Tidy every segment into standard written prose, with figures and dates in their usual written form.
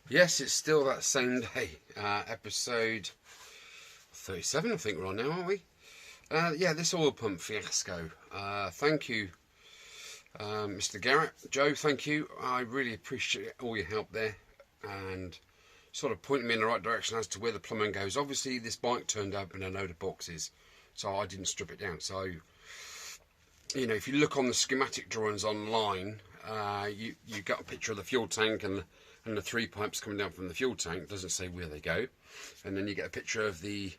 Yes, it's still that same day. Episode 37, I think we're on now, aren't we? Yeah, this oil pump fiasco. Thank you, Mr. Garrett. Joe, thank you. I really appreciate all your help there and sort of pointing me in the right direction as to where the plumbing goes. Obviously, this bike turned up in a load of boxes, so I didn't strip it down. So, you know, if you look on the schematic drawings online, you got a picture of the fuel tank and the three pipes coming down from the fuel tank. It doesn't say where they go, and then you get a picture of the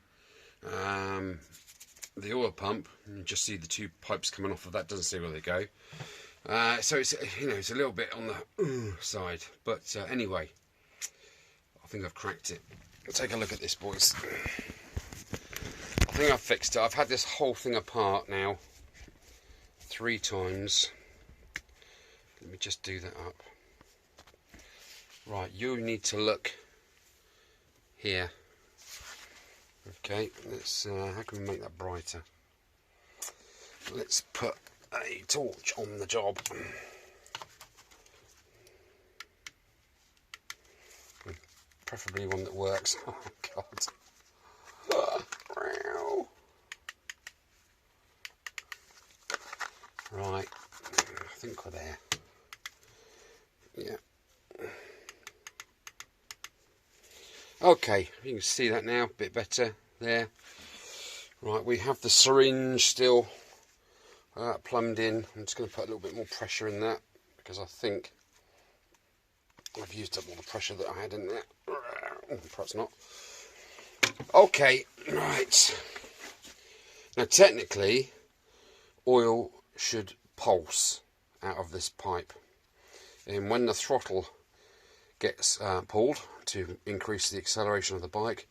oil pump and you just see the two pipes coming off of that. Doesn't say where they go. So it's, you know, it's a little bit on the side, but anyway, I think I've cracked it. Take a look at this, boys. I think I've fixed it. I've had this whole thing apart now 3 times. Let me just do that up. Right, you need to look here. Okay, let's. How can we make that brighter? Let's put a torch on the job. Preferably one that works. Oh God. Right, I think we're there. Yeah. Okay, you can see that now, a bit better there. Right, we have the syringe still plumbed in. I'm just going to put a little bit more pressure in that because I think I've used up all the pressure that I had in there. Perhaps not. Okay, right. Now technically, oil should pulse out of this pipe. And when the throttle gets pulled to increase the acceleration of the bike,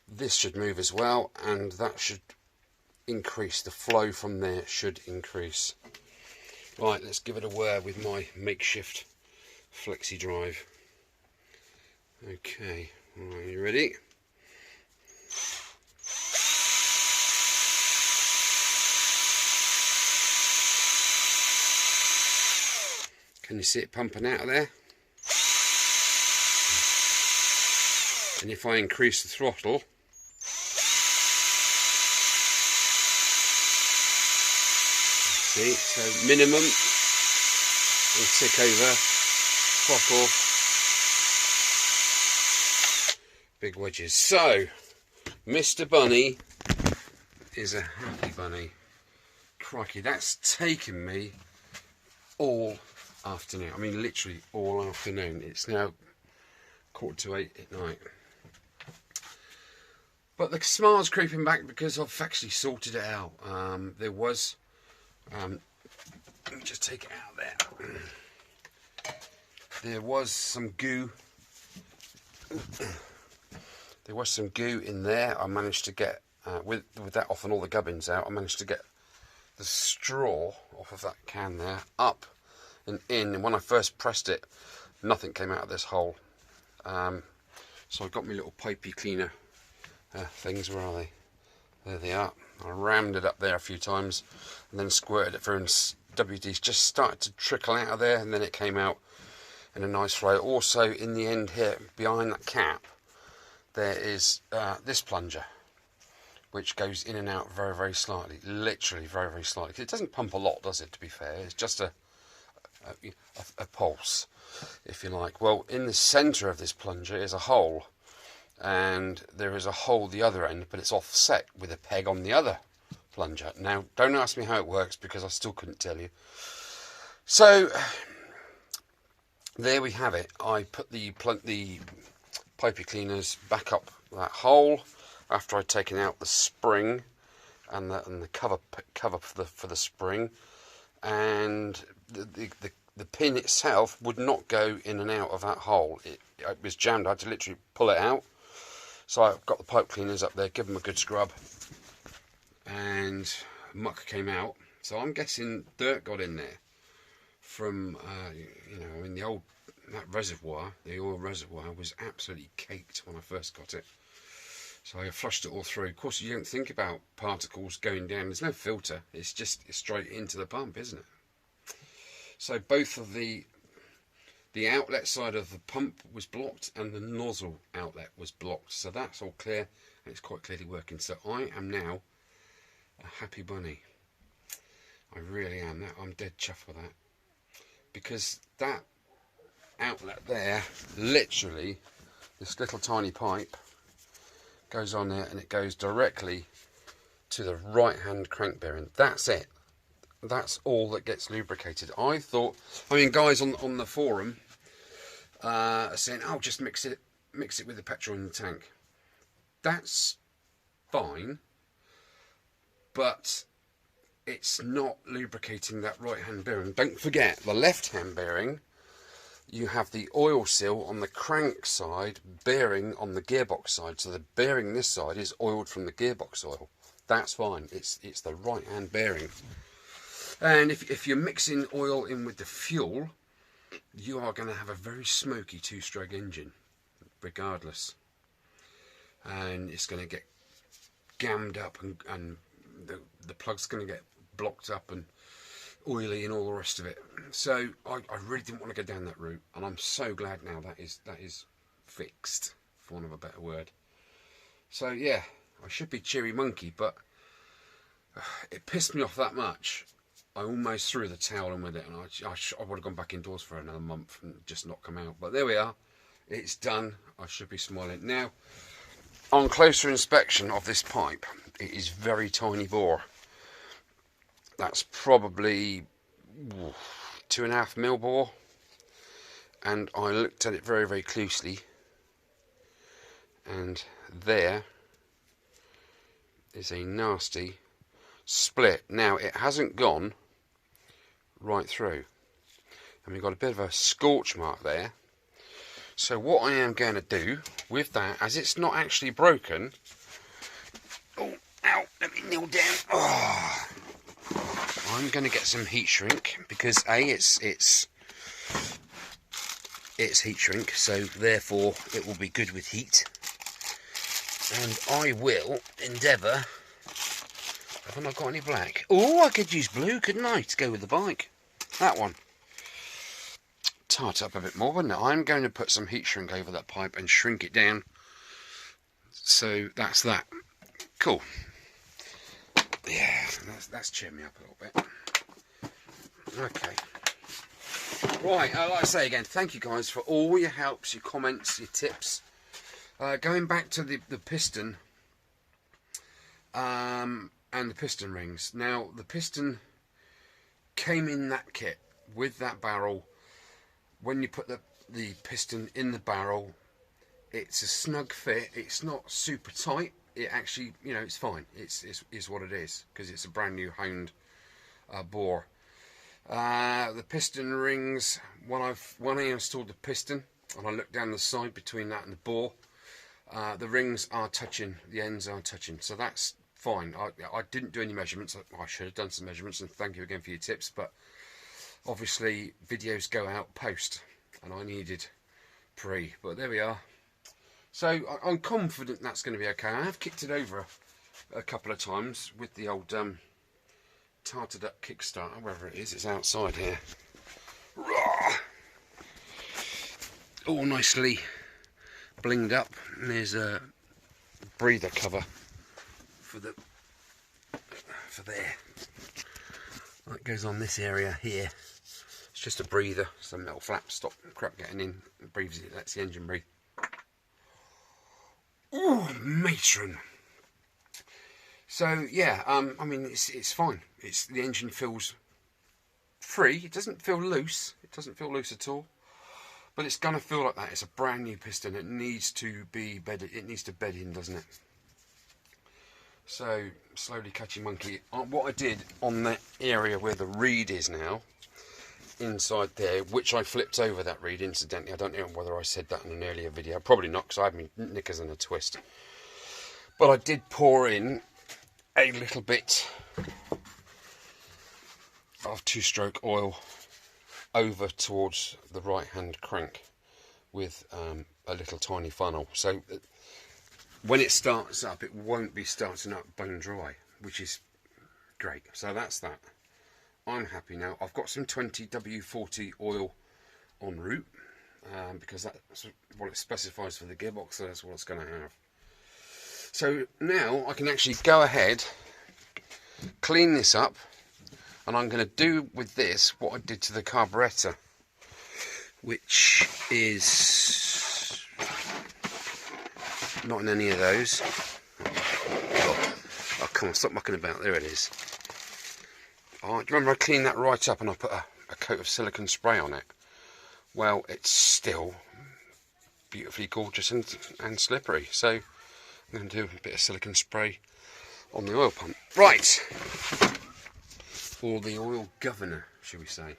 this should move as well, and that should increase. The flow from there should increase. Right, let's give it a whir with my makeshift flexi drive. Okay, are you ready? Can you see it pumping out of there? And if I increase the throttle, see, so minimum, we'll tick over, throttle, big wedges. So, Mr. Bunny is a happy bunny. Crikey, that's taken me all afternoon. I mean, literally all afternoon. It's now 7:45 at night. But the smile's creeping back because I've actually sorted it out. There was, let me just take it out there. There was some goo. There was some goo in there. I managed to get, with that off and all the gubbins out, I managed to get the straw off of that can there, up and in. And when I first pressed it, nothing came out of this hole. So I got my little pipey cleaner things. Where are they? There they are. I rammed it up there a few times and then squirted it through, and WD's just started to trickle out of there, and then it came out in a nice flow. Also, in the end here, behind that cap, there is this plunger, which goes in and out very, very slightly. Literally very, very slightly. It doesn't pump a lot, does it, to be fair? It's just a pulse, if you like. Well, in the centre of this plunger is a hole, and there is a hole the other end, but it's offset with a peg on the other plunger. Now, don't ask me how it works because I still couldn't tell you. So there we have it. I put the pipey cleaners back up that hole after I'd taken out the spring and the cover for the spring, and the pin itself would not go in and out of that hole. It was jammed. I had to literally pull it out. So I've got the pipe cleaners up there, give them a good scrub, and muck came out. So I'm guessing dirt got in there from, you know, in the old, that reservoir, the oil reservoir was absolutely caked when I first got it. So I flushed it all through. Of course, you don't think about particles going down. There's no filter. It's just straight into the pump, isn't it? So both of the The outlet side of the pump was blocked and the nozzle outlet was blocked. So that's all clear and it's quite clearly working. So I am now a happy bunny. I really am. I'm dead chuffed with that. Because that outlet there, literally, this little tiny pipe goes on there and it goes directly to the right hand crank bearing. That's it. That's all that gets lubricated. I mean, guys on the forum are saying, oh, just mix it with the petrol in the tank. That's fine, but it's not lubricating that right hand bearing. Don't forget, the left hand bearing, you have the oil seal on the crank side, bearing on the gearbox side. So the bearing this side is oiled from the gearbox oil. That's fine. It's the right hand bearing. And if you're mixing oil in with the fuel, you are going to have a very smoky two-stroke engine, regardless. And it's going to get gammed up, and the plug's going to get blocked up and oily and all the rest of it. So I really didn't want to go down that route, and I'm so glad now that is fixed, for want of a better word. So yeah, I should be cheery monkey, but it pissed me off that much. I almost threw the towel in with it, and I would have gone back indoors for another month and just not come out. But there we are. It's done. I should be smiling. Now, on closer inspection of this pipe, it is very tiny bore. That's probably 2.5 mil bore. And I looked at it very, very closely. And there is a nasty split. Now, it hasn't gone right through, and we've got a bit of a scorch mark there. So what I am going to do with that, as it's not actually broken, oh, ow, let me kneel down. Oh, I'm going to get some heat shrink, because it's heat shrink, so therefore it will be good with heat. And I will endeavour. Haven't I got any black? Oh, I could use blue, couldn't I, to go with the bike? That one. Tart up a bit more, wouldn't it? I'm going to put some heat shrink over that pipe and shrink it down. So that's that. Cool. Yeah, that's cheered me up a little bit. Okay. Right, like I say again, thank you guys for all your helps, your comments, your tips. Going back to the piston. And the piston rings. Now, the piston came in that kit with that barrel. When you put the piston in the barrel, it's a snug fit. It's not super tight. It actually, you know, it's fine. It's what it is, because it's a brand new honed bore. The piston rings, when I installed the piston and I looked down the side between that and the bore, the rings are touching, the ends are touching, so that's fine. I didn't do any measurements. I should have done some measurements, and thank you again for your tips, but obviously videos go out post and I needed pre, but there we are. So I'm confident that's going to be okay. I have kicked it over a couple of times with the old tarted up kickstarter, wherever it is. It's outside here. All nicely blinged up, and there's a breather cover for there. That goes on this area here. It's just a breather, some metal flap, stop crap getting in. It breathes it, lets the engine breathe. Ooh, matron. So yeah, I mean it's fine. The engine feels free. It doesn't feel loose. It doesn't feel loose at all. But it's gonna feel like that. It's a brand new piston. It needs to be bedded. It needs to bed in, doesn't it? So slowly catchy monkey. What I did on that area where the reed is now, inside there, which I flipped over that reed incidentally. I don't know whether I said that in an earlier video. Probably not, because I had my knickers in a twist. But I did pour in a little bit of two-stroke oil over towards the right hand crank with a little tiny funnel, so when it starts up it won't be starting up bone dry, which is great. So that's that. I'm happy now. I've got some 20W40 oil en route, because that's what it specifies for the gearbox, so that's what it's going to have. So now I can actually go ahead, clean this up, and I'm going to do with this what I did to the carburettor, which is not in any of those. Oh, come on, stop mucking about. There it is. Oh, do you remember I cleaned that right up and I put a coat of silicone spray on it? Well, it's still beautifully gorgeous and slippery. So I'm going to do a bit of silicone spray on the oil pump. Right. Or the oil governor, shall we say.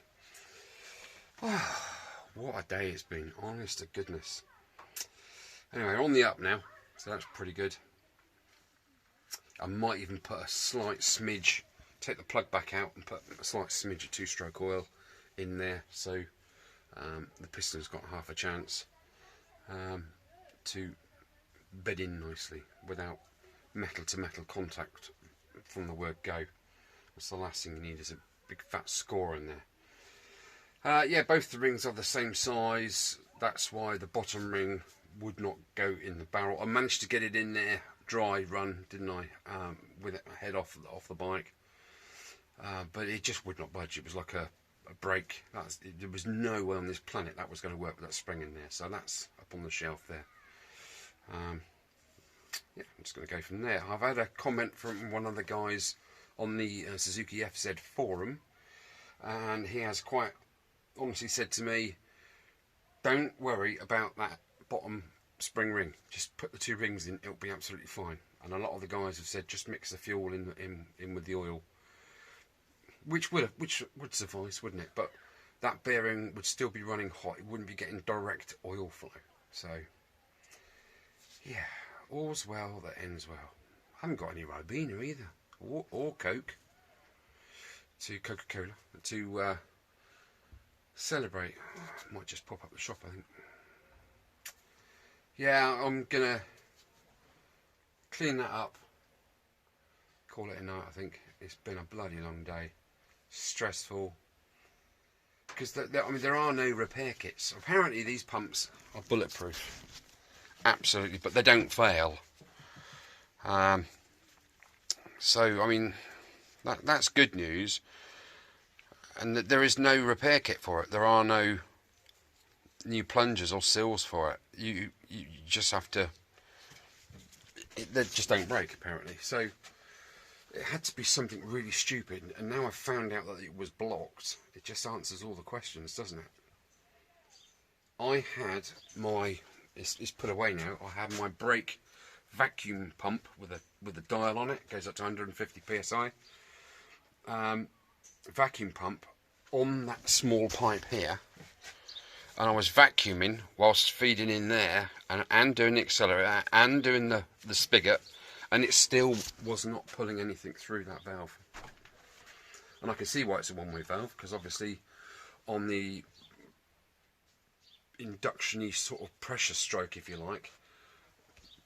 Oh, what a day it's been, honest to goodness. Anyway, on the up now, so that's pretty good. I might even put a slight smidge, take the plug back out and put a slight smidge of two-stroke oil in there, so the piston's got half a chance to bed in nicely without metal-to-metal contact from the word go. That's the last thing you need, is a big fat score in there. Yeah, both the rings are the same size. That's why the bottom ring would not go in the barrel. I managed to get it in there dry run, didn't I, with it head off the bike, but it just would not budge. It was like a brake. There was no way on this planet that was going to work with that spring in there, so that's up on the shelf there. Yeah, I'm just going to go from there. I've had a comment from one of the guys on the Suzuki FZ forum, and he has quite honestly said to me, don't worry about that bottom spring ring, just put the two rings in, it'll be absolutely fine. And a lot of the guys have said just mix the fuel in with the oil, which would suffice, wouldn't it? But that bearing would still be running hot, it wouldn't be getting direct oil flow. So yeah, all's well that ends well. I haven't got any Ribena either, or Coke, to Coca-Cola to celebrate. Might just pop up the shop, I think. Yeah, I'm gonna clean that up, call it a night. I think it's been a bloody long day, stressful, because I mean there are no repair kits. Apparently these pumps are bulletproof, absolutely, but they don't fail. So I mean that's good news, and that there is no repair kit for it. There are no new plungers or seals for it. You just have to. They just don't break apparently. So it had to be something really stupid, and now I've found out that it was blocked. It just answers all the questions, doesn't it? I had my it's put away now. I have my brake vacuum pump with a dial on it. It goes up to 150 psi. Vacuum pump on that small pipe here, and I was vacuuming whilst feeding in there and doing the accelerator and doing the spigot, and it still was not pulling anything through that valve. And I can see why it's a one-way valve, because obviously on the induction-y sort of pressure stroke, if you like,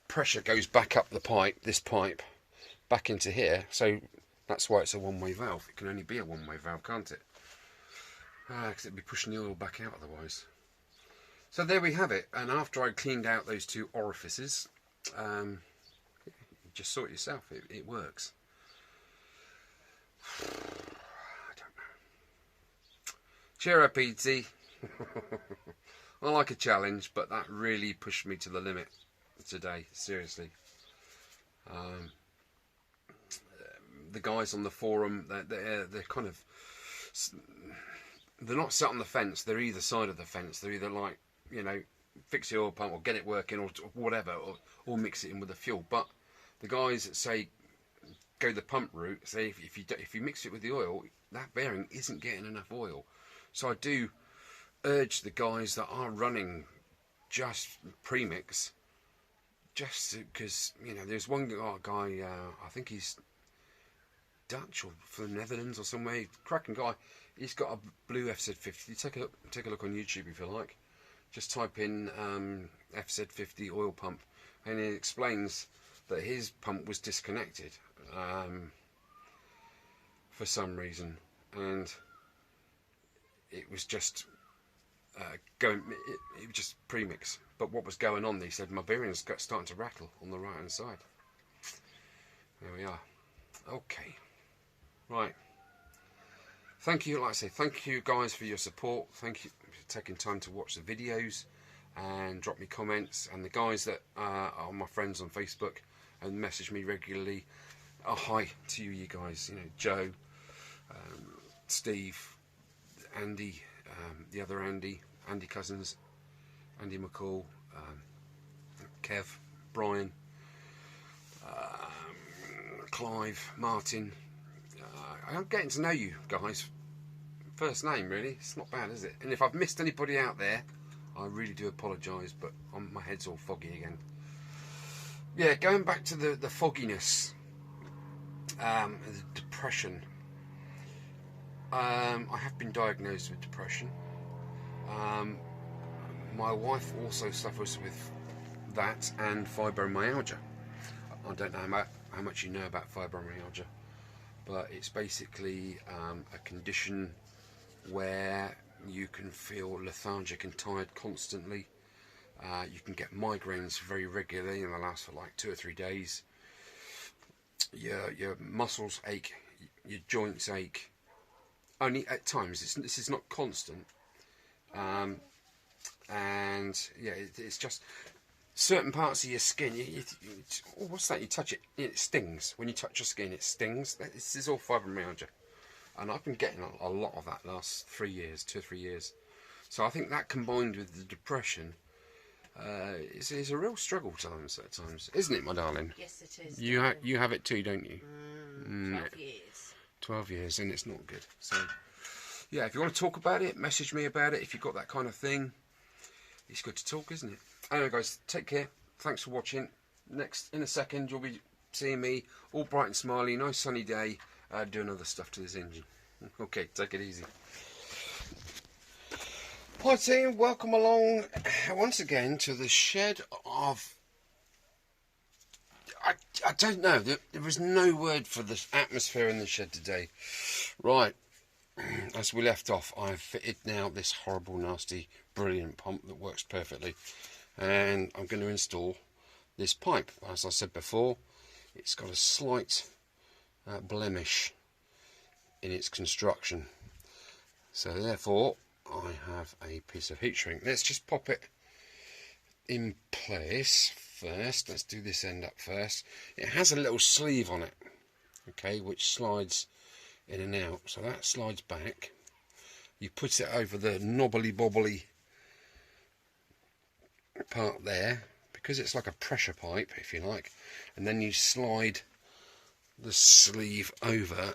pressure goes back up the pipe, this pipe, back into here, so that's why it's a one-way valve. It can only be a one-way valve, can't it? Because it'd be pushing the oil back out otherwise. So there we have it, and after I cleaned out those two orifices, you just saw it yourself, it works. I don't know. Cheer up, PT. I like a challenge, but that really pushed me to the limit today, seriously. The guys on the forum, they're kind of, they're not sat on the fence, they're either side of the fence. They're either like, you know, fix the oil pump or get it working or whatever, or mix it in with the fuel. But the guys that say go the pump route say if you mix it with the oil, that bearing isn't getting enough oil. So I do urge the guys that are running just premix, just because, you know, there's one guy, I think he's Dutch or from the Netherlands or somewhere, cracking guy. He's got a blue FZ50. Take a look on YouTube if you like. Just type in FZ50 oil pump, and it explains that his pump was disconnected for some reason, and it was just it was just premix. But what was going on, he said, my bearings got starting to rattle on the right hand side. There we are. Okay. Right. Thank you, like I say, thank you guys for your support. Thank you for taking time to watch the videos and drop me comments. And the guys that are my friends on Facebook and message me regularly, hi to you guys. You know, Joe, Steve, Andy, the other Andy Cousins, Andy McCall, Kev, Brian, Clive, Martin. I'm getting to know you guys first name, really. It's not bad, is it? And if I've missed anybody out there, I really do apologise, but my head's all foggy again. Yeah, going back to the fogginess, the depression. I have been diagnosed with depression. My wife also suffers with that and fibromyalgia. I don't know how much you know about fibromyalgia, but it's basically a condition where you can feel lethargic and tired constantly. You can get migraines very regularly, and they last for like 2 or 3 days. Your muscles ache, your joints ache. Only at times. This is not constant. And yeah, it's just certain parts of your skin. Oh, what's that? You touch it, it stings. When you touch your skin, it stings. This is all fibromyalgia, and I've been getting a lot of that last 3 years, 2 or 3 years. So I think that combined with the depression, it's a real struggle at times, isn't it, my darling? Yes, it is. You have it too, don't you? 12 years. 12 years, and it's not good. So yeah, if you want to talk about it, message me about it. If you've got that kind of thing, it's good to talk, isn't it? Anyway, guys, take care. Thanks for watching. In a second, you'll be seeing me all bright and smiley, nice sunny day, doing other stuff to this engine. Okay, take it easy. Hi team, welcome along once again to the shed of... I don't know, there was no word for the atmosphere in the shed today. Right, as we left off, I've fitted now this horrible, nasty, brilliant pump that works perfectly. And I'm going to install this pipe. As I said before, it's got a slight blemish in its construction. So therefore, I have a piece of heat shrink. Let's just pop it in place first. Let's do this end up first. It has a little sleeve on it, okay, which slides in and out. So that slides back. You put it over the knobbly bobbly part there, because it's like a pressure pipe, if you like, and then you slide the sleeve over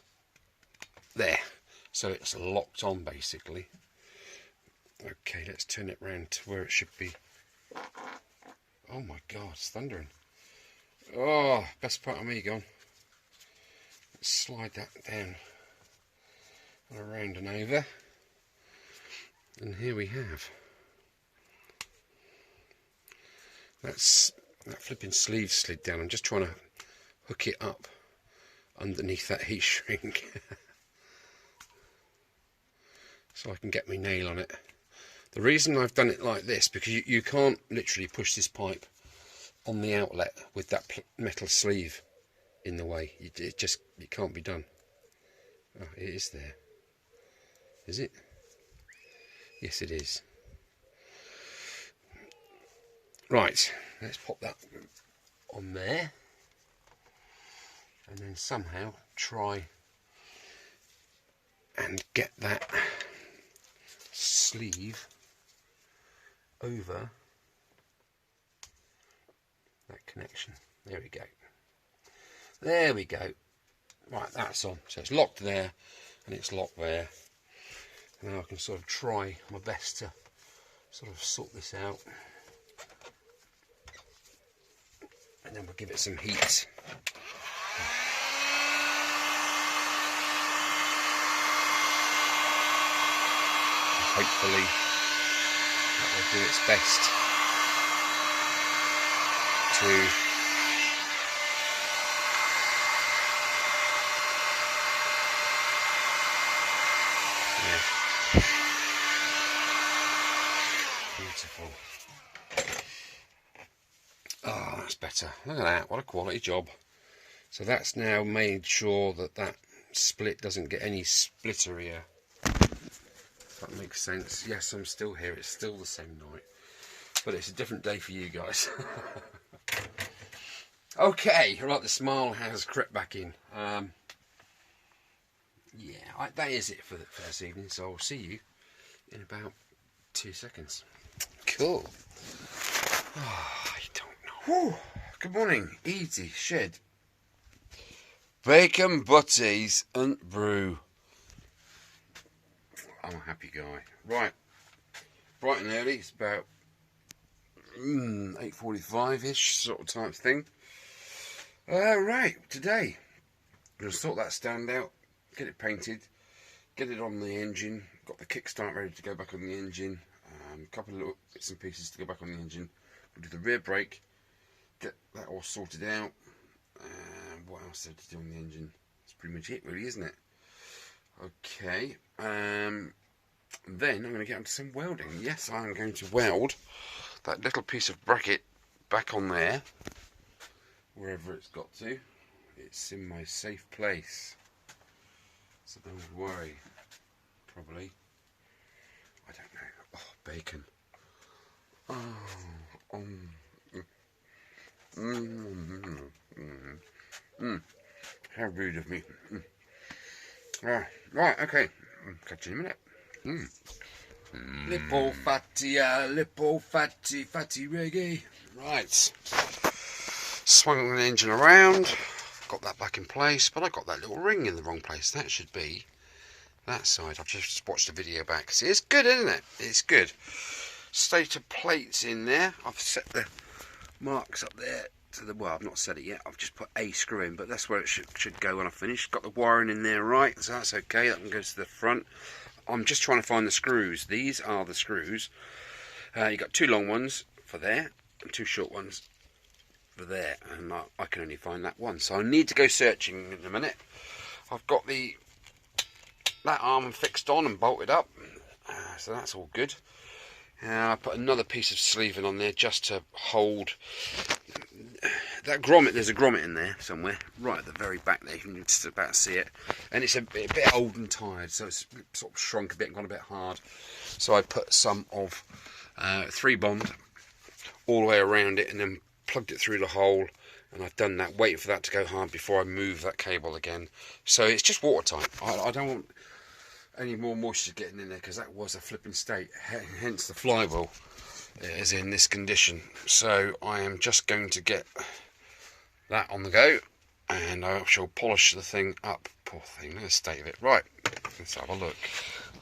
there, so it's locked on basically. Okay, let's turn it round to where it should be. Oh my god, it's thundering. Oh, best part of me gone. Let's slide that down and around and over, and here we have that flipping sleeve slid down. I'm just trying to hook it up underneath that heat shrink so I can get my nail on it. The reason I've done it like this, because you can't literally push this pipe on the outlet with that metal sleeve in the way. It can't be done. Oh, it is there. Is it? Yes, it is. Right, let's pop that on there, and then somehow try and get that sleeve over that connection. There we go. There we go. Right, that's on. So it's locked there and it's locked there. Now I can sort of try my best to sort of sort this out. And then we'll give it some heat. Hopefully that will do its best to better. Look at that, what a quality job. So that's now made sure that that split doesn't get any splitter here. If that makes sense. Yes, I'm still here, it's still the same night, but it's a different day for you guys. Okay, right, the smile has crept back in. Yeah, that is it for this evening, so I'll see you in about 2 seconds. Cool. Oh, I don't know. Whew. Good morning, easy shed. Bacon, butties and brew. I'm a happy guy. Right, bright and early, it's about 8:45ish sort of type thing. Right, today I'm going to sort that stand out, get it painted, get it on the engine, got the kickstart ready to go back on the engine, a couple of little bits and pieces to go back on the engine. We'll do the rear brake, get that all sorted out. What else is there to do on the engine? That's pretty much it really, isn't it? Okay, then I'm going to get onto some welding. Yes, I'm going to weld that little piece of bracket back on there, wherever it's got to. It's in my safe place, so don't worry. Probably, I don't know. Oh, bacon. How rude of me. Right, okay. Catch you in a minute. Lippo fatty reggae. Right. Swung the engine around. Got that back in place, but I got that little ring in the wrong place. That should be that side. I've just watched the video back. See, it's good, isn't it? It's good. Stator plates in there. I've set the marks up there to the, well, I've not set it yet. I've just put a screw in, but that's where it should go when I finish. Got the wiring in there right, so that's okay. That one goes to the front. I'm just trying to find the screws. These are the screws. You got 2 long ones for there and 2 short ones for there, and I can only find that one, so I need to go searching in a minute. I've got that arm fixed on and bolted up, so that's all good. I put another piece of sleeving on there just to hold that grommet. There's a grommet in there somewhere, right at the very back there. You can just about see it, and it's a bit old and tired, so it's sort of shrunk a bit and gone a bit hard. So I put some of 3 bond all the way around it, and then plugged it through the hole, and I've done that, waiting for that to go hard before I move that cable again. So it's just watertight. I don't want any more moisture getting in there, because that was a flipping state, hence the flywheel is in this condition. So I am just going to get that on the go, and I shall polish the thing up. Poor thing, look at the state of it. Right, let's have a look.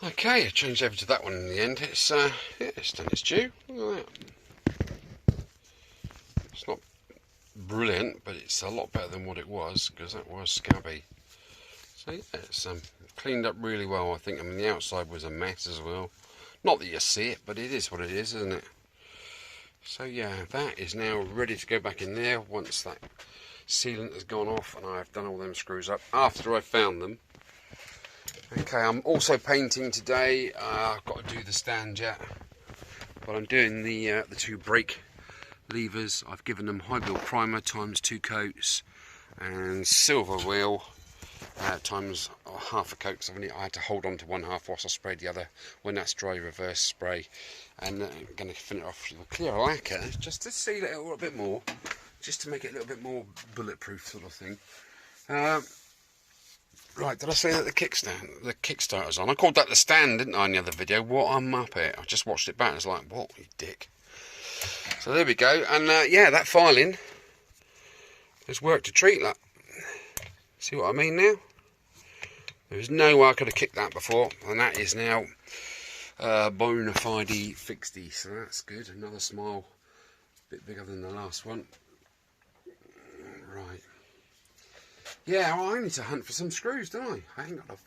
Okay, I changed over to that one in the end. It's yeah, it's done its due. Look at that. It's not brilliant, but it's a lot better than what it was, because that was scabby. So yeah, it's cleaned up really well, I think. I mean, the outside was a mess as well. Not that you see it, but it is what it is, isn't it? So yeah, that is now ready to go back in there once that sealant has gone off and I've done all them screws up after I found them. Okay, I'm also painting today. I've got to do the stand yet, but I'm doing the 2 brake levers. I've given them high build primer times 2 coats, and silver wheel times half a coat, because I had to hold on to one half whilst I sprayed the other. When that's dry, reverse spray, and I'm going to finish it off with a clear lacquer just to seal it a little bit more, just to make it a little bit more bulletproof sort of thing. Right, did I say that the kickstarter's on? I called that the stand, didn't I, in the other video? What a muppet. I just watched it back and I was like, what, you dick. So there we go, and yeah, that filing has worked a treat. Like, see what I mean now? There's no way I could have kicked that before, and that is now bona fide fixed, so that's good. Another smile, a bit bigger than the last one. Right. Yeah, well, I need to hunt for some screws, don't I? I ain't got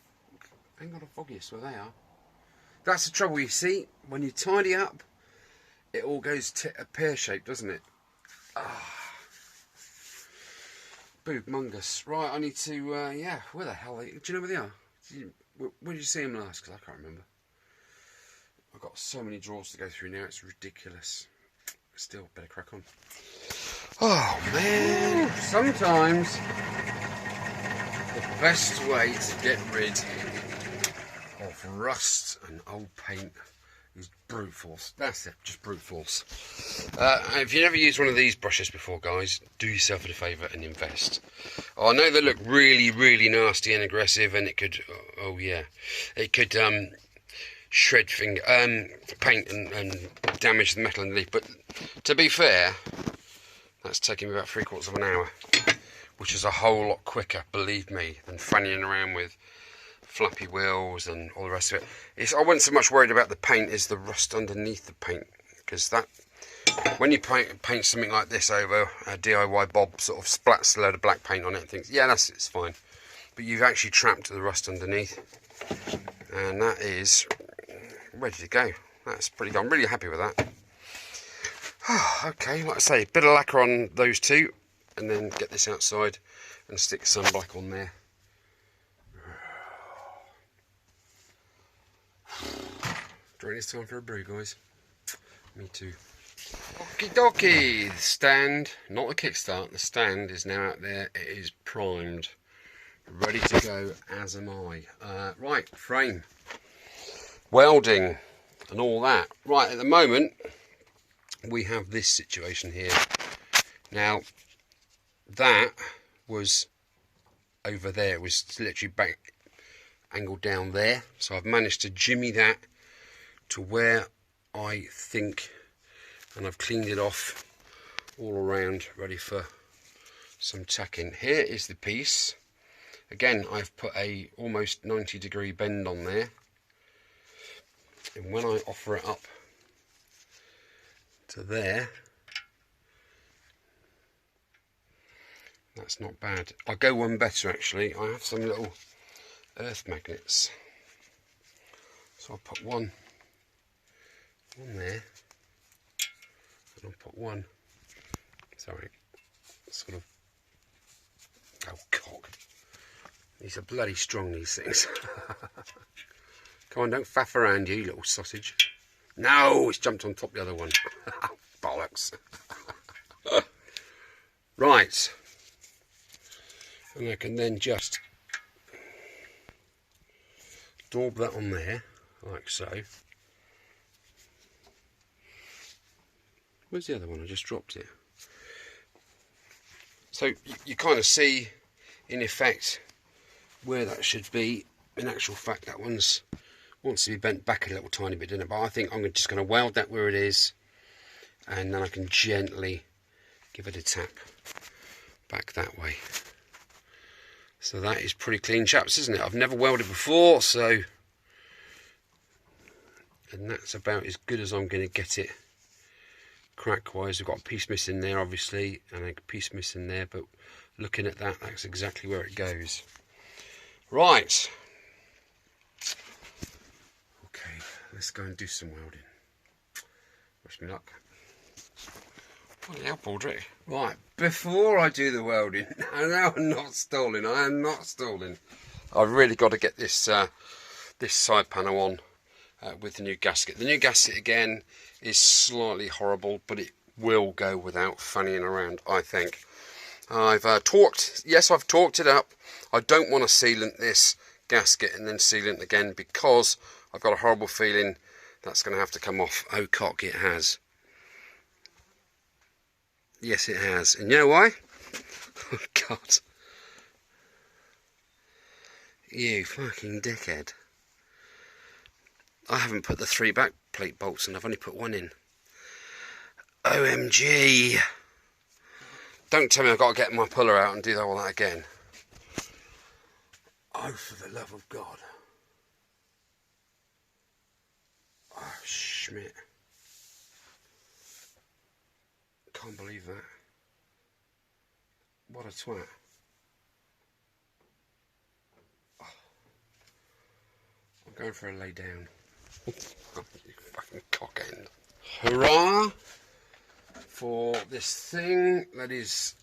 the foggiest where they are. That's the trouble, you see. When you tidy up, it all goes pear-shaped, doesn't it? Boogmungus. Right, I need to, yeah, where the hell are they? Do you know where they are? Where did you see them last? Because I can't remember. I've got so many drawers to go through now, it's ridiculous. Still, better crack on. Oh man, sometimes the best way to get rid of rust and old paint is brute force. That's it, just brute force. If you never used one of these brushes before, guys, do yourself a favour and invest. I know they look really, really nasty and aggressive, and it could, oh yeah, it could shred paint and damage the metal underneath. But to be fair, that's taking me about 3/4 of an hour, which is a whole lot quicker, believe me, than fannying around with flappy wheels and all the rest of it. I wasn't so much worried about the paint as the rust underneath the paint, because that, when you paint something like this over, a DIY Bob sort of splats a load of black paint on it and thinks, yeah, it's fine, but you've actually trapped the rust underneath, and that is ready to go. That's pretty good. I'm really happy with that. Okay, like I say, bit of lacquer on those two, and then get this outside and stick some black on there. Do you reckon it's time for a brew, guys? Me too. Okie dokie, the stand, not the kickstart, the stand is now out there. It is primed, ready to go, as am I. Right, frame, welding and all that. Right, at the moment we have this situation here. Now that was over there, it was literally back angled down there, so I've managed to jimmy that to where I think, and I've cleaned it off all around, ready for some tacking. Here is the piece. Again, I've put a almost 90-degree bend on there, and when I offer it up to there, that's not bad. I'll go one better actually. I have some little earth magnets, so I'll put one there, and I'll put one, sorry, sort of, oh cock, these are bloody strong, these things. Come on, don't faff around, you little sausage. No, it's jumped on top of the other one. Bollocks. Right, and I can then just daub that on there, like so. Where's the other one? I just dropped it. So you kind of see, in effect, where that should be. In actual fact, that one's wants to be bent back a little tiny bit, doesn't it? But I think I'm just going to weld that where it is, and then I can gently give it a tap back that way. So that is pretty clean, chaps, isn't it? I've never welded before, so, and that's about as good as I'm going to get it crack wise. We've got a piece missing there, obviously, and a piece missing there, but looking at that, that's exactly where it goes. Right, okay, let's go and do some welding. Wish me luck. Bloody hell, Paul-Dre. Right, before I do the welding, no, I'm not stalling, I am not stalling. I've really got to get this this side panel on with the new gasket. The new gasket, again, is slightly horrible, but it will go without fannying around, I think. I've torqued, yes, I've torqued it up. I don't want to sealant this gasket and then sealant again, because I've got a horrible feeling that's going to have to come off. Oh cock, it has. Yes, it has. And you know why? Oh God. You fucking dickhead. I haven't put the 3 back plate bolts in, I've only put one in. OMG. Don't tell me I've got to get my puller out and do all that again. Oh, for the love of God. Oh, Schmidt. Can't believe that. What a twat. Oh. I'm going for a lay down. Oh, you fucking cock end. Hurrah for this thing that is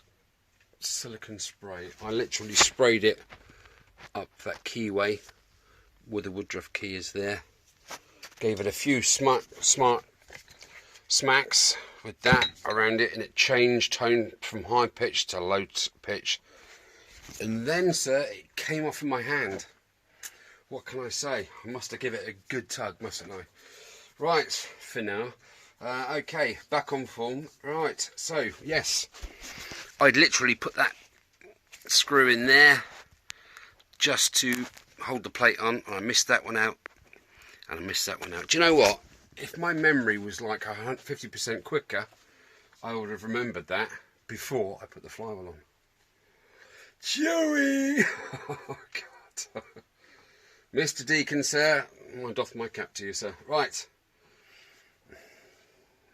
silicone spray. I literally sprayed it up that keyway where the Woodruff key is there. Gave it a few smart smacks with that around it, and it changed tone from high pitch to low pitch. And then, sir, it came off in my hand. What can I say? I must have given it a good tug, mustn't I? Right, for now. Okay, back on form. Right, so, yes. I'd literally put that screw in there just to hold the plate on. I missed that one out. And I missed that one out. Do you know what? If my memory was like 50% quicker, I would have remembered that before I put the flywheel on. Joey! Oh, God. Mr. Deacon, sir. I doff my cap to you, sir. Right.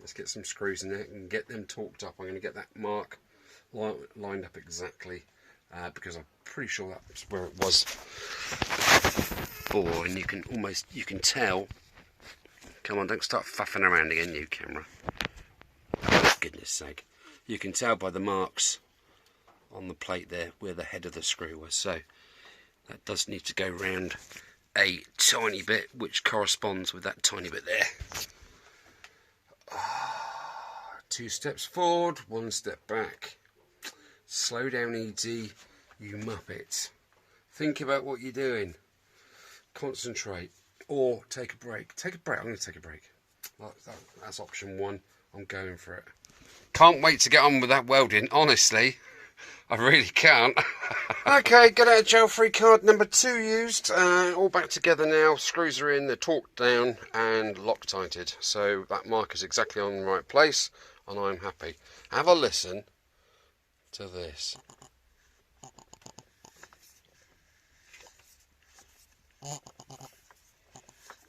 Let's get some screws in there and get them torqued up. I'm going to get that mark lined up exactly because I'm pretty sure that's where it was before. And you can tell. Come on, don't start faffing around again, you camera. For goodness sake. You can tell by the marks on the plate there where the head of the screw was. So that does need to go round a tiny bit, which corresponds with that tiny bit there. 2 steps forward, 1 step back. Slow down, ED, you muppet. Think about what you're doing. Concentrate. Or take a break. Take a break. I'm going to take a break. That's option 1. I'm going for it. Can't wait to get on with that welding, honestly. I really can't. Okay, get out of jail free card number 2 used. All back together now. Screws are in, they're torqued down and Loctited. So that mark is exactly on the right place and I'm happy. Have a listen to this.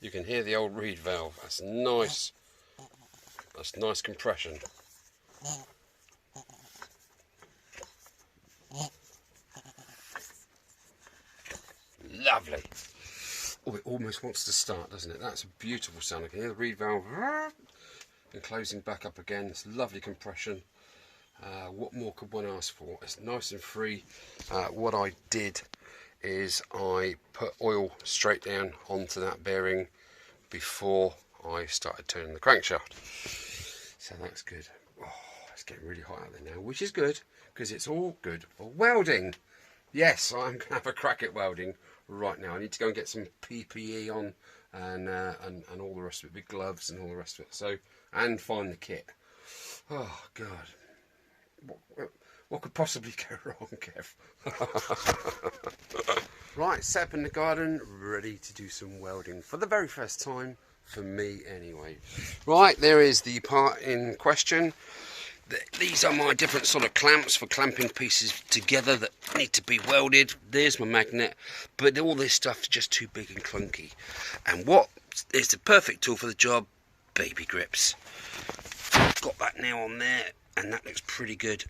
You can hear the old reed valve. That's nice. That's nice compression. Lovely. Oh, it almost wants to start, doesn't it? That's a beautiful sound. I can hear the reed valve and closing back up again. It's lovely compression. What more could one ask for? It's nice and free. What I did is I put oil straight down onto that bearing before I started turning the crankshaft. So that's good. Oh, it's getting really hot out there now, which is good because it's all good for welding. Yes, I'm going to have a crack at welding right now. I need to go and get some PPE on and all the rest of it, big gloves and all the rest of it. So, and find the kit. Oh God, what could possibly go wrong, Kev? Right, set up in the garden, ready to do some welding for the very first time, for me anyway. Right, there is the part in question. These are my different sort of clamps for clamping pieces together that need to be welded. There's my magnet, but all this stuff is just too big and clunky. And what is the perfect tool for the job? Baby grips. Got that now on there, and that looks pretty good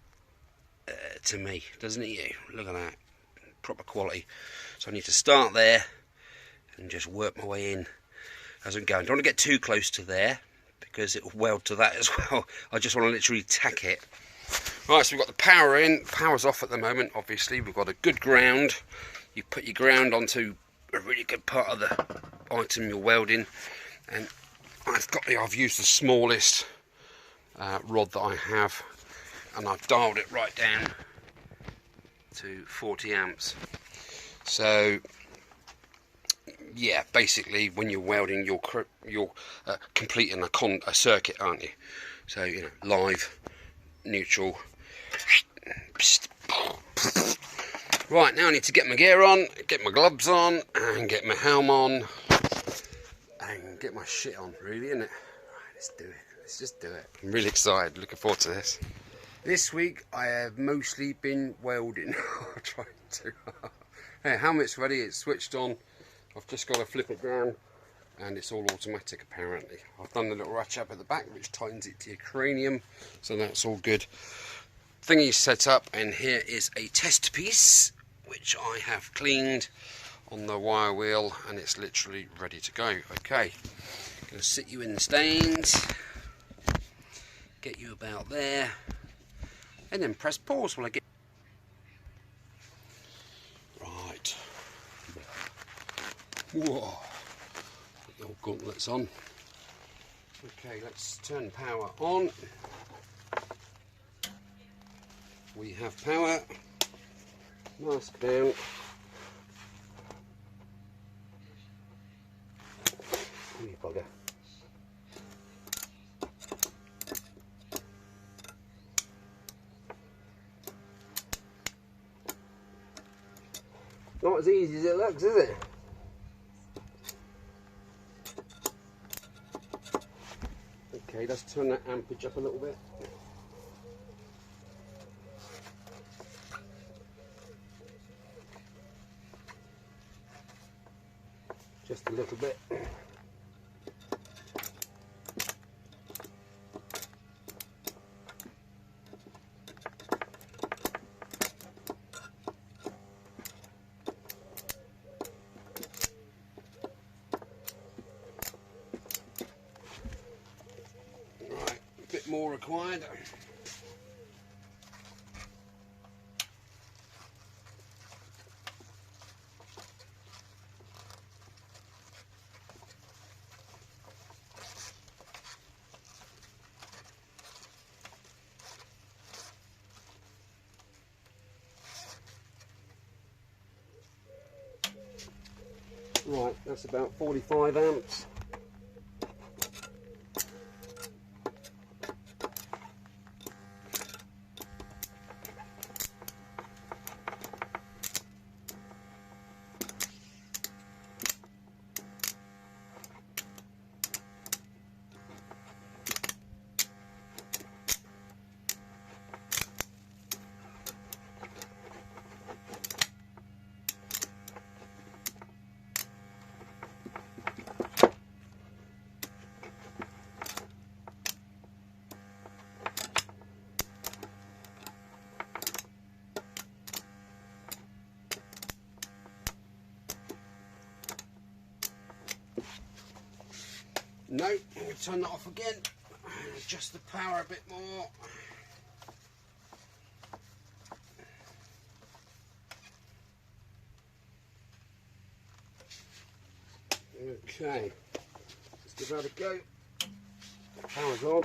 to me, doesn't it? You look at that, proper quality. So I need to start there and just work my way in as I'm going. Don't want to get too close to there because it will weld to that as well. I just want to literally tack it. Right, so we've got the power in. Power's off at the moment, obviously. We've got a good ground. You put your ground onto a really good part of the item you're welding, and I've used the smallest rod that I have, and I've dialed it right down to 40 amps. So yeah, basically when you're welding, you're completing a circuit, aren't you? So, you know, live, neutral. Right, now I need to get my gear on, get my gloves on, and get my helm on, and get my shit on, really, isn't it? Right, let's do it. Let's just do it. I'm really excited, looking forward to this. This week I have mostly been welding. I'm trying to. Hey, helmet's ready, it's switched on. I've just got to flip it down and it's all automatic apparently. I've done the little ratchet up at the back which tightens it to your cranium, so that's all good. Thingy's set up, and here is a test piece which I have cleaned on the wire wheel, and it's literally ready to go. Okay, going to sit you in the stains, get you about there, and then press pause while I get. Right. Whoa. Put the old gauntlets on. Okay, let's turn power on. We have power, mask down. You bugger. Not as easy as it looks, is it? Okay, let's turn that ampage up a little bit. Just a little bit. Right, a bit more required. Right, that's about 45 amps. No, I'm going to turn that off again, adjust the power a bit more. Okay, let's give that a go. Power's on.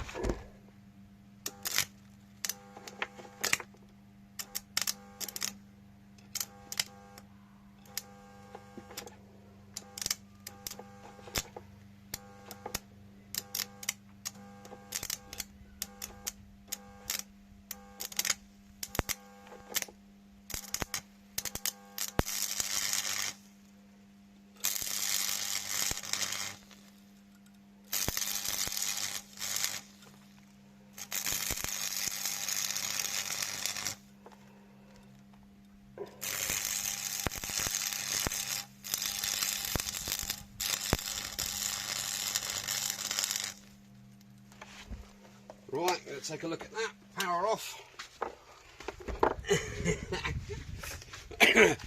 Right, going to take a look at that. Power off.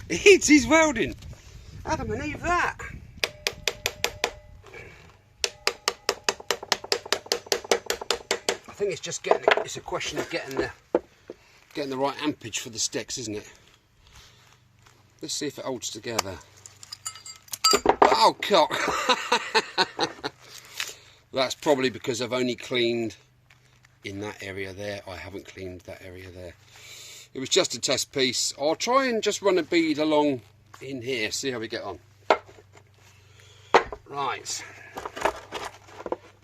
He's welding. Adam and Eve, that. I think it's just getting. It's a question of getting the right ampage for the sticks, isn't it? Let's see if it holds together. Oh, cock! That's probably because I've only cleaned in that area there. I haven't cleaned that area there. It was just a test piece. I'll try and just run a bead along in here, see how we get on. Right.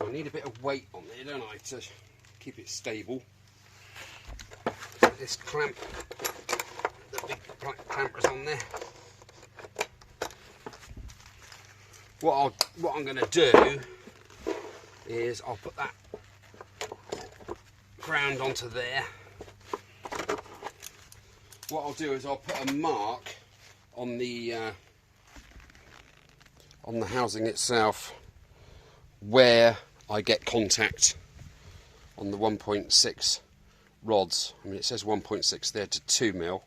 I need a bit of weight on there, don't I, to keep it stable. This clamp, the big clamper's on there. What I'm going to do is I'll put that ground onto there. What I'll do is I'll put a mark on the housing itself where I get contact on the 1.6 rods. I mean, it says 1.6 there to 2 mil,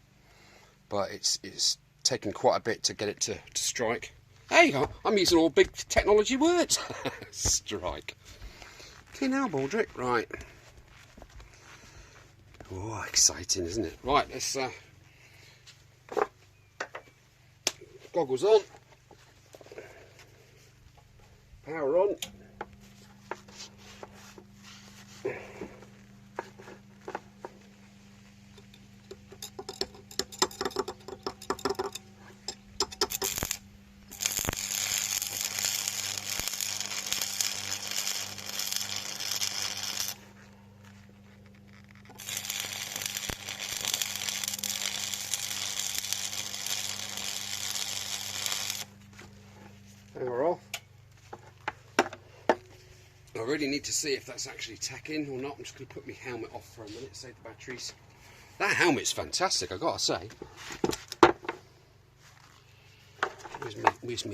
but it's taken quite a bit to get it to strike. Hey, I'm using all big technology words. Strike. Hell, Baldrick. Right. Oh, exciting, isn't it? Right, let's goggles on, power on. I really need to see if that's actually tacking or not. I'm just going to put my helmet off for a minute, save the batteries. That helmet's fantastic, I gotta say. Where's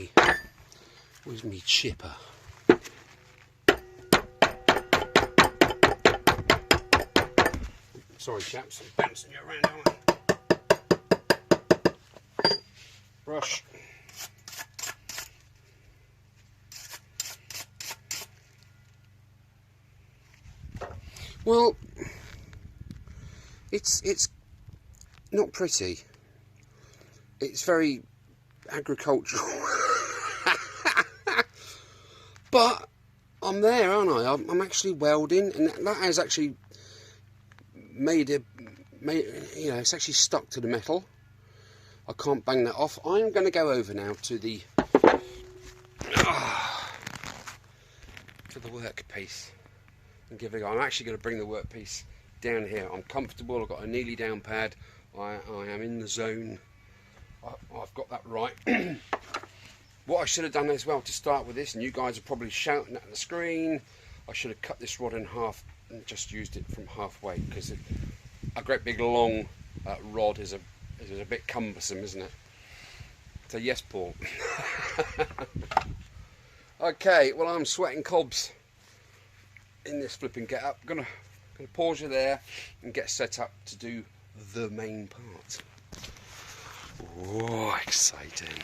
me chipper? Sorry chaps, I'm bouncing you around, aren't I? Brush. Well, it's not pretty. It's very agricultural. But I'm there, aren't I? I'm actually welding, and that has actually made you know, it's actually stuck to the metal. I can't bang that off. I'm going to go over now to the workpiece and give it a go. I'm actually going to bring the workpiece down here. I'm comfortable. I've got a nearly down pad. I am in the zone. I've got that right. What I should have done as well to start with this, and you guys are probably shouting at the screen, I should have cut this rod in half and just used it from halfway, because a great big long rod is a bit cumbersome, isn't it? So yes, Paul. Okay, well, I'm sweating cobs in this flipping get up. Gonna pause you there and get set up to do the main part. Oh, exciting.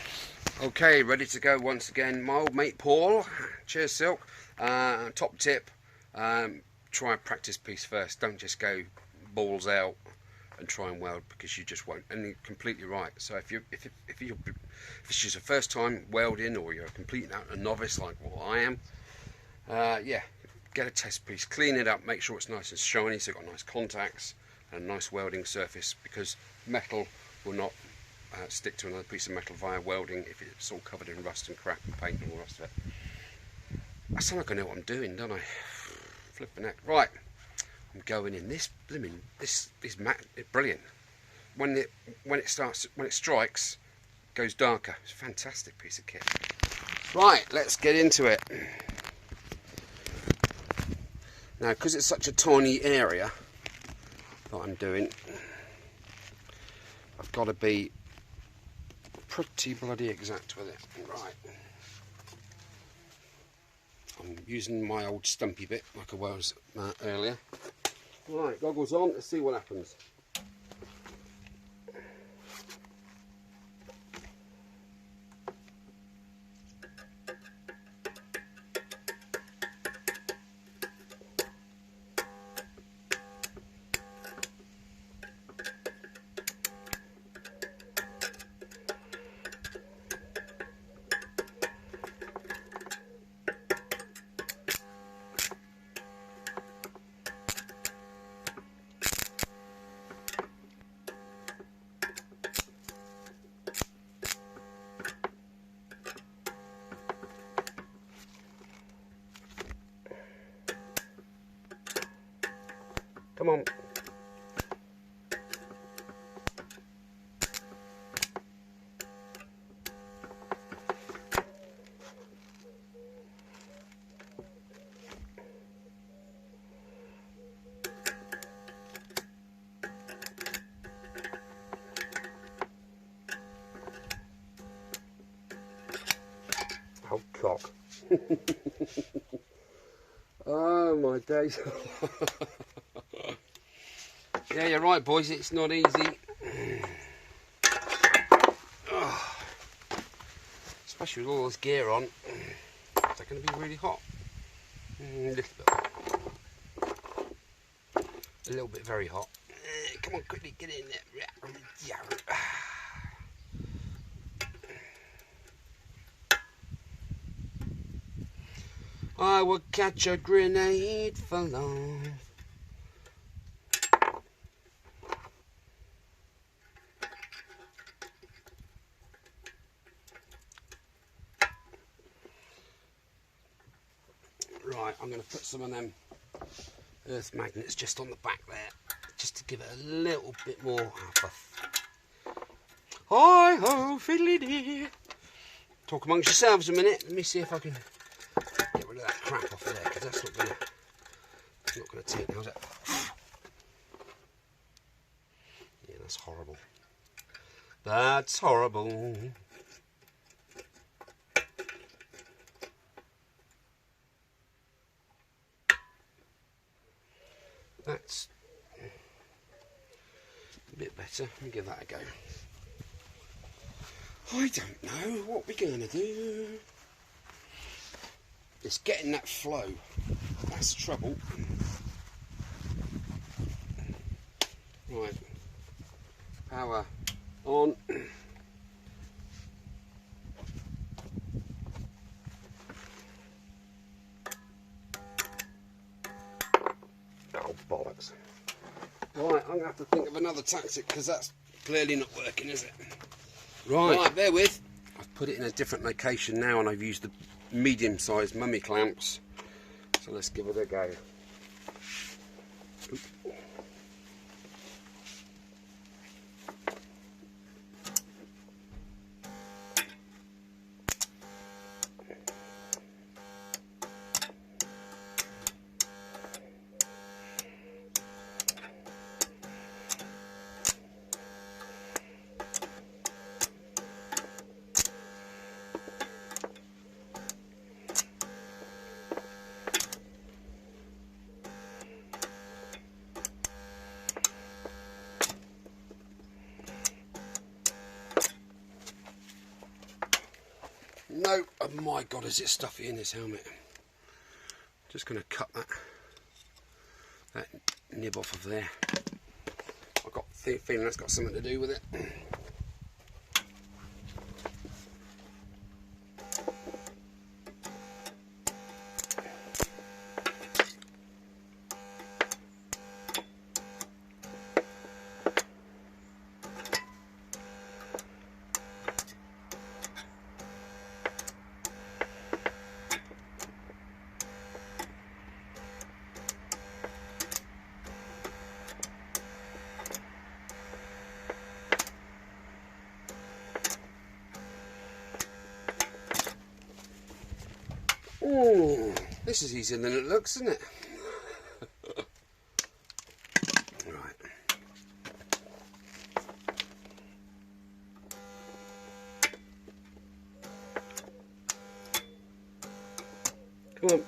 Okay, ready to go once again. My old mate Paul. Cheers, Silk. Top tip, try and practice piece first. Don't just go balls out and try and weld, because you just won't. And you're completely right. So if it's just your first time welding, or you're a complete novice like what I am, yeah, get a test piece, clean it up, make sure it's nice and shiny, so you've got nice contacts and a nice welding surface, because metal will not stick to another piece of metal via welding if it's all covered in rust and crap and paint and all the rest of it. I sound like I know what I'm doing, don't I? Flipping heck. Right, I'm going in. This mat is brilliant. When it strikes, it goes darker. It's a fantastic piece of kit. Right, let's get into it. Now, because it's such a tiny area that I'm doing, I've got to be pretty bloody exact with it. Right, I'm using my old stumpy bit like I was earlier. Right, goggles on, let's see what happens. Come on. Oh, cock. Oh, my days. Yeah, you're right, boys, it's not easy. Oh. Especially with all this gear on. Is that going to be really hot? A little bit. A little bit very hot. Come on, quickly, get in there. I will catch a grenade for love. Right, I'm going to put some of them earth magnets just on the back there, just to give it a little bit more. Hi ho, fiddly dee. Talk amongst yourselves a minute. Let me see if I can get rid of that crap off of there, because that's not gonna take now, is it? Yeah, that's horrible. That's horrible. That's a bit better. Let me give that a go. I don't know what we're going to do. It's getting that flow. That's the trouble. Right. Power on. Oh, bollocks. Right, I'm going to have to think of another tactic because that's clearly not working, is it? Right, bear with. I've put it in a different location now and I've used the medium-sized mummy clamps. So let's give it a go. Oop. No, oh my God, is it stuffy in this helmet? Just going to cut that nib off of there. I've got the feeling that's got something to do with it. Ooh, this is easier than it looks, isn't it? Right. Come on.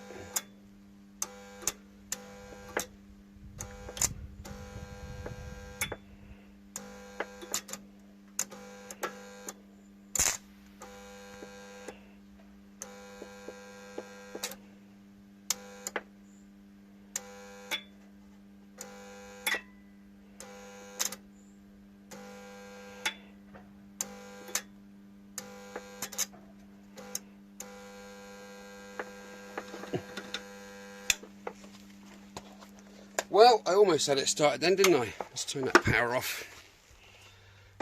Well, I almost had it started then, didn't I? Let's turn that power off.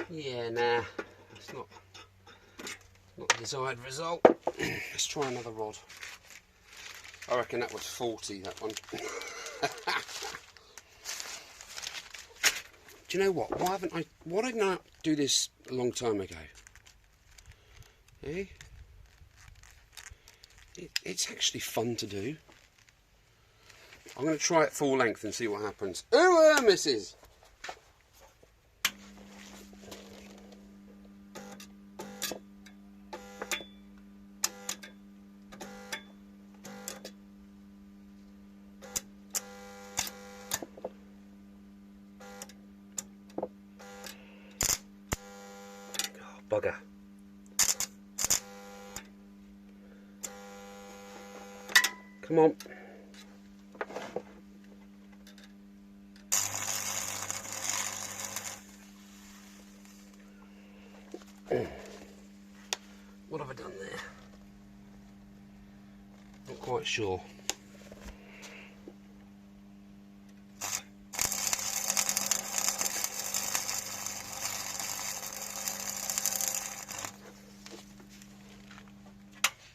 Yeah, nah, that's not the desired result. Let's try another rod. I reckon that was 40, that one. Do you know what? Why didn't I do this a long time ago? Eh? It's actually fun to do. I'm going to try it full length and see what happens. Ooh, misses! Oh, bugger. Come on. What have I done there? Not quite sure.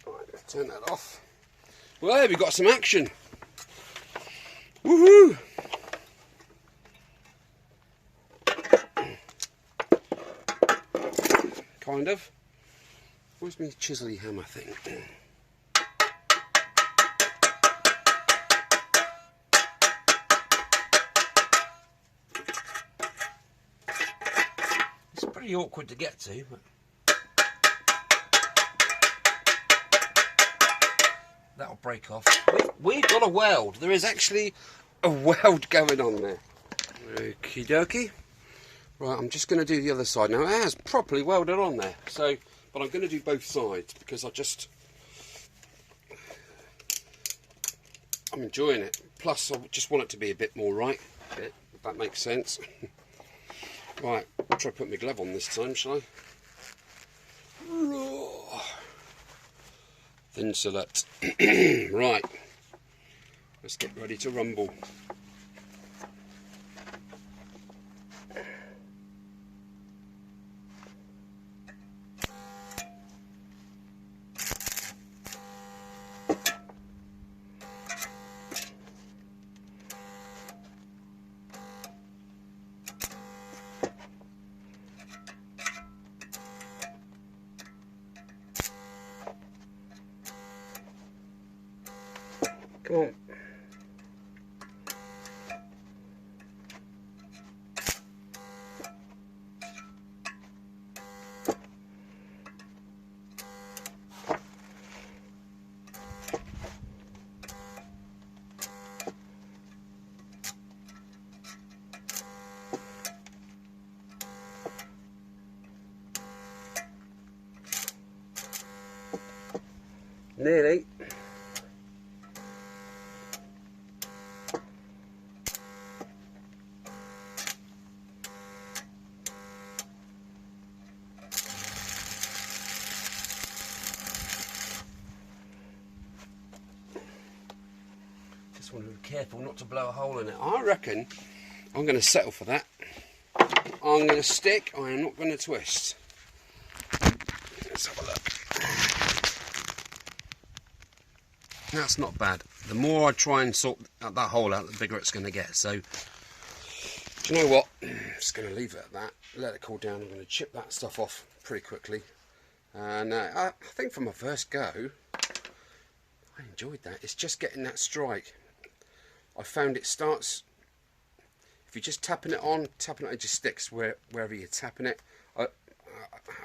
Right, let's turn that off. Well, there we got some action. Woohoo! Kind of. Where's my chisely hammer thing? pretty awkward to get to. But that'll break off. We've got a weld. There is actually a weld going on there. Okie dokie. Right, I'm just going to do the other side now. It has properly welded on there. So, but I'm going to do both sides because I'm enjoying it. Plus, I just want it to be a bit more right. If that makes sense. Right, I'll try to put my glove on this time, shall I? Thin select. Right, let's get ready to rumble. Come on. Nearly. Just want to be careful not to blow a hole in it. I reckon I'm going to settle for that. I'm going to stick, I am not going to twist. Let's have a look. That's not bad. The more I try and sort that hole out, the bigger it's going to get. So, do you know what? I'm just going to leave it at that. Let it cool down. I'm going to chip that stuff off pretty quickly. And I think from my first go, I enjoyed that. It's just getting that strike. I found it starts, if you're just tapping it on, it just sticks wherever you're tapping it. I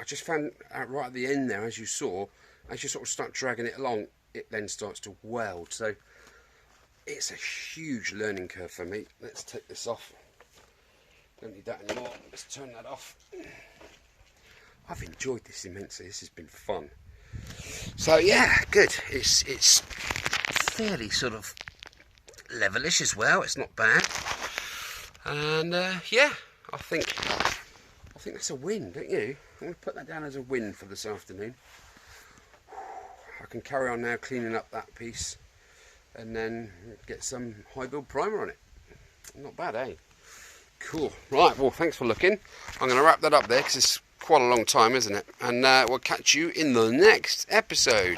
just found out right at the end there, as you saw, as you sort of start dragging it along, it then starts to weld. So it's a huge learning curve for me. Let's take this off. Don't need that anymore. Let's turn that off. I've enjoyed this immensely. This has been fun. So yeah, good. It's fairly sort of levelish as well. It's not bad. And yeah, I think that's a win, don't you? I'm going to put that down as a win for this afternoon. I can carry on now cleaning up that piece and then get some high build primer on it. Not bad, eh? Cool. Right, well, thanks for looking. I'm going to wrap that up there because it's quite a long time, isn't it? And we'll catch you in the next episode.